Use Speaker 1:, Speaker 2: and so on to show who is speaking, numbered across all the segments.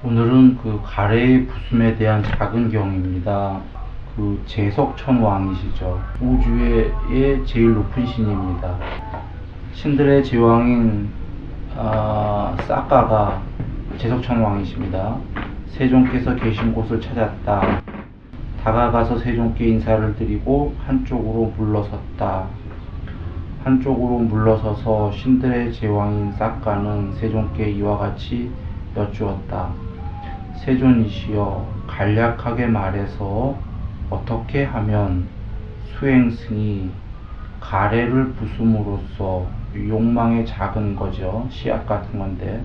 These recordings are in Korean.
Speaker 1: 오늘은 그 가래의 부숨에 대한 작은 경입니다. 그 제석천 왕이시죠. 우주의 제일 높은 신입니다. 신들의 제왕인 싹가가 제석천 왕이십니다. 세종께서 계신 곳을 찾았다. 다가가서 세종께 인사를 드리고 한쪽으로 물러섰다. 한쪽으로 물러서서 신들의 제왕인 싹가는 세종께 이와 같이 여쭈었다. 세존이시여, 간략하게 말해서 어떻게 하면 수행승이 가래를 부숨으로써, 욕망의 작은 거죠. 씨앗 같은 건데,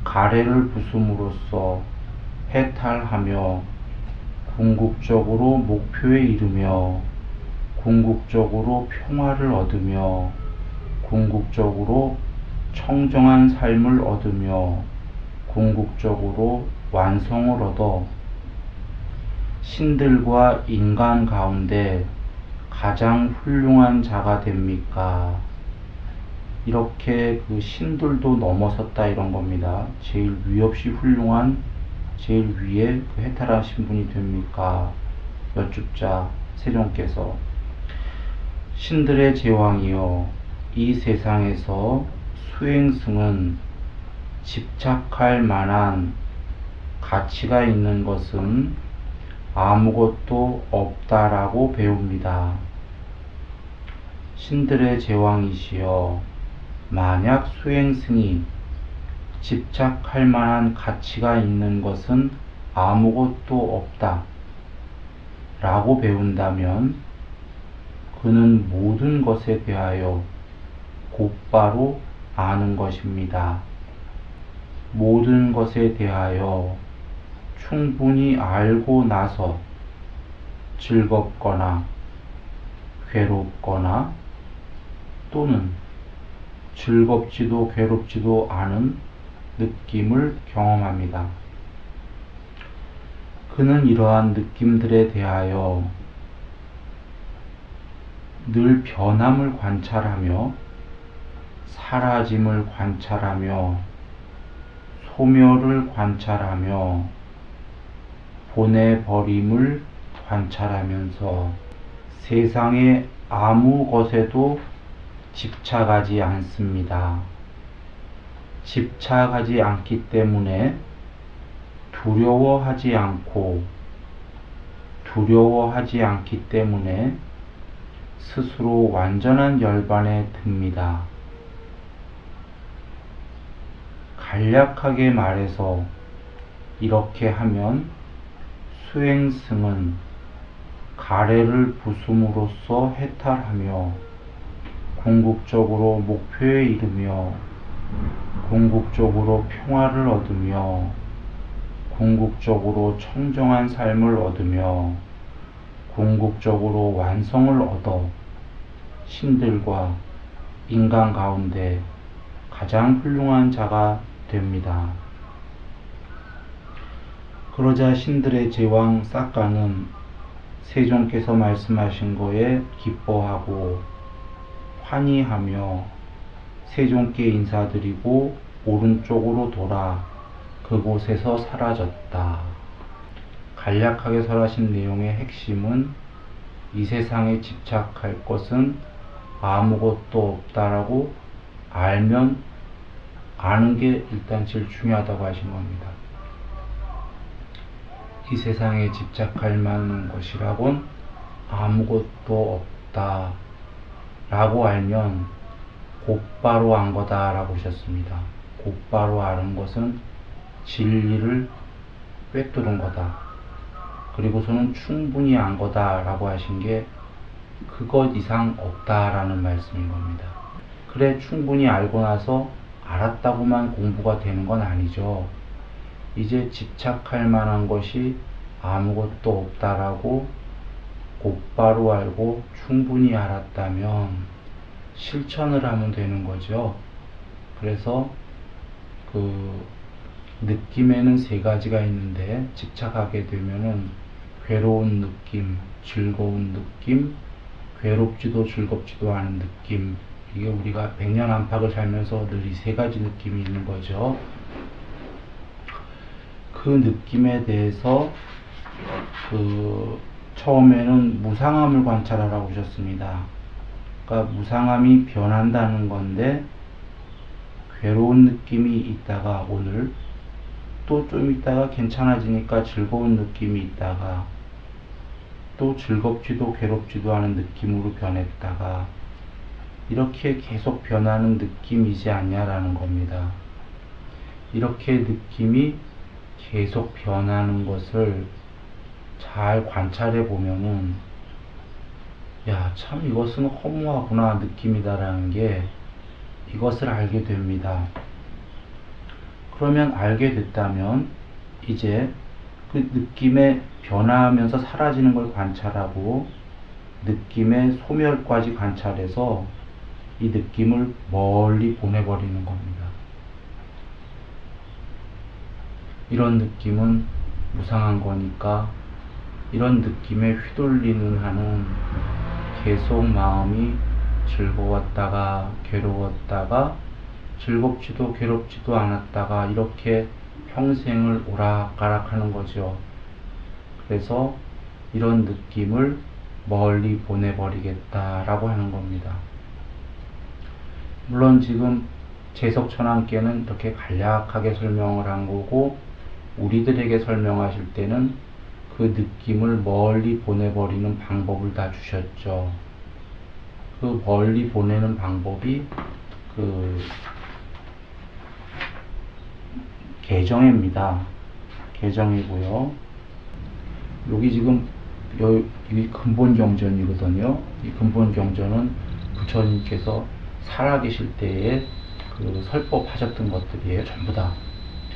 Speaker 1: 가래를 부숨으로써 해탈하며 궁극적으로 목표에 이르며 궁극적으로 평화를 얻으며 궁극적으로 청정한 삶을 얻으며 궁극적으로 완성을 얻어 신들과 인간 가운데 가장 훌륭한 자가 됩니까? 이렇게 그 신들도 넘어섰다 이런 겁니다. 제일 위 없이 훌륭한 제일 위에 그 해탈하신 분이 됩니까? 여쭙자 세종께서, 신들의 제왕이여, 이 세상에서 수행승은 집착할 만한 가치가 있는 것은 아무것도 없다라고 배웁니다. 신들의 제왕이시여, 만약 수행승이 집착할 만한 가치가 있는 것은 아무것도 없다 라고 배운다면 그는 모든 것에 대하여 곧바로 아는 것입니다. 모든 것에 대하여 충분히 알고 나서 즐겁거나 괴롭거나 또는 즐겁지도 괴롭지도 않은 느낌을 경험합니다. 그는 이러한 느낌들에 대하여 늘 변함을 관찰하며 사라짐을 관찰하며 소멸을 관찰하며 보내버림을 관찰하면서 세상의 아무 것에도 집착하지 않습니다. 집착하지 않기 때문에 두려워하지 않고, 두려워하지 않기 때문에 스스로 완전한 열반에 듭니다. 간략하게 말해서 이렇게 하면 수행승은 가래를 부숨으로써 해탈하며 궁극적으로 목표에 이르며 궁극적으로 평화를 얻으며 궁극적으로 청정한 삶을 얻으며 궁극적으로 완성을 얻어 신들과 인간 가운데 가장 훌륭한 자가 됩니다. 그러자 신들의 제왕 싹가는 세종께서 말씀하신 거에 기뻐하고 환희하며 세종께 인사드리고 오른쪽으로 돌아 그곳에서 사라졌다. 간략하게 설하신 내용의 핵심은 이 세상에 집착할 것은 아무것도 없다라고 알면 아는 게 일단 제일 중요하다고 하신 겁니다. 이 세상에 집착할 만한 것이라곤 아무것도 없다 라고 알면 곧바로 안 거다 라고 하셨습니다. 곧바로 아는 것은 진리를 꿰뚫은 거다. 그리고서는 충분히 안 거다 라고 하신 게 그것 이상 없다 라는 말씀인 겁니다. 그래, 충분히 알고 나서 알았다고만 공부가 되는 건 아니죠. 이제 집착할 만한 것이 아무것도 없다라고 곧바로 알고 충분히 알았다면 실천을 하면 되는 거죠. 그래서 그 느낌에는 세 가지가 있는데 집착하게 되면은 괴로운 느낌, 즐거운 느낌, 괴롭지도 즐겁지도 않은 느낌, 이게 우리가 백년 안팎을 살면서 늘 이 세 가지 느낌이 있는 거죠. 그 느낌에 대해서 처음에는 무상함을 관찰하라고 하셨습니다. 그러니까 무상함이 변한다는 건데, 괴로운 느낌이 있다가 오늘 또 좀 있다가 괜찮아지니까 즐거운 느낌이 있다가 또 즐겁지도 괴롭지도 않은 느낌으로 변했다가 이렇게 계속 변하는 느낌이지 않냐라는 겁니다. 이렇게 느낌이 계속 변하는 것을 잘 관찰해 보면은, 야, 참 이것은 허무하구나 느낌이다라는 게 이것을 알게 됩니다. 그러면 알게 됐다면 이제 그 느낌의 변화하면서 사라지는 걸 관찰하고 느낌의 소멸까지 관찰해서 이 느낌을 멀리 보내버리는 겁니다. 이런 느낌은 무상한 거니까 이런 느낌에 휘둘리는 한은 계속 마음이 즐거웠다가 괴로웠다가 즐겁지도 괴롭지도 않았다가 이렇게 평생을 오락가락 하는 거죠. 그래서 이런 느낌을 멀리 보내버리겠다라고 하는 겁니다. 물론 지금 재석천왕께는 이렇게 간략하게 설명을 한 거고, 우리들에게 설명하실 때는 그 느낌을 멀리 보내버리는 방법을 다 주셨죠. 그 멀리 보내는 방법이 개정입니다. 개정이고요. 여기 지금 이 근본 경전이거든요. 이 근본 경전은 부처님께서 살아계실 때에 그 설법하셨던 것들이에요. 전부 다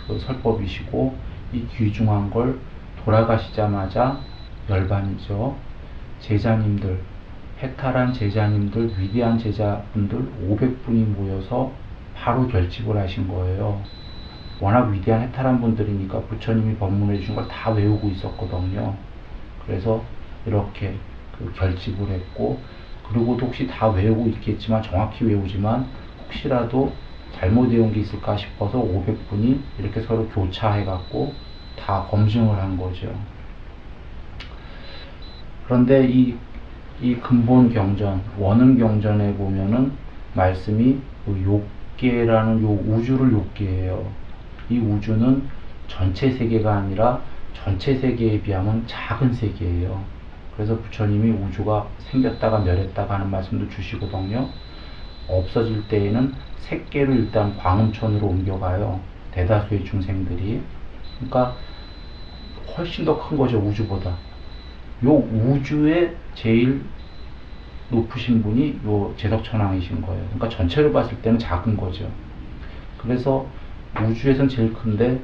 Speaker 1: 그 설법이시고, 이 귀중한 걸 돌아가시자마자 열반이죠. 제자님들, 해탈한 제자님들, 위대한 제자분들 500분이 모여서 바로 결집을 하신 거예요. 워낙 위대한 해탈한 분들이니까 부처님이 법문해 주신 걸 다 외우고 있었거든요. 그래서 이렇게 결집을 했고, 그리고도 혹시 다 외우고 있겠지만, 정확히 외우지만 혹시라도 잘못 외운 게 있을까 싶어서 500분이 이렇게 서로 교차해 갖고 다 검증을 한 거죠. 그런데 이 근본 경전, 원음 경전에 보면은 말씀이 욕계라는 요 우주를 욕계예요. 이 우주는 전체 세계가 아니라 전체 세계에 비하면 작은 세계예요. 그래서 부처님이 우주가 생겼다가 멸했다가 하는 말씀도 주시거든요. 없어질 때에는 색계로 일단 광음천으로 옮겨가요. 대다수의 중생들이. 그러니까 훨씬 더 큰 거죠, 우주보다. 요 우주의 제일 높으신 분이 요 제덕천왕이신 거예요. 그러니까 전체를 봤을 때는 작은 거죠. 그래서 우주에선 제일 큰데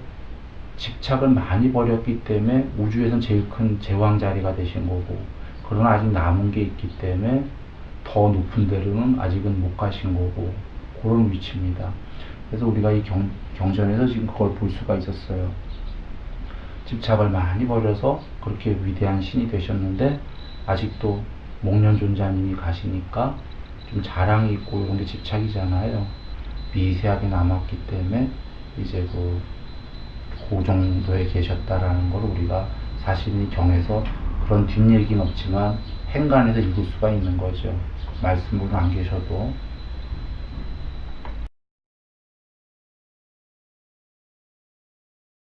Speaker 1: 집착을 많이 버렸기 때문에 우주에선 제일 큰 제왕 자리가 되신 거고, 그러나 아직 남은 게 있기 때문에 더 높은 데로는 아직은 못 가신 거고, 그런 위치입니다. 그래서 우리가 이 경전에서 지금 그걸 볼 수가 있었어요. 집착을 많이 버려서 그렇게 위대한 신이 되셨는데 아직도 목련존자님이 가시니까 좀 자랑이 있고 이런 게 집착이잖아요. 미세하게 남았기 때문에 이제 그 정도에 계셨다라는 걸 우리가 사실 이 경에서 그런 뒷얘기는 없지만 행간에서 읽을 수가 있는 거죠. 말씀으로 안 계셔도.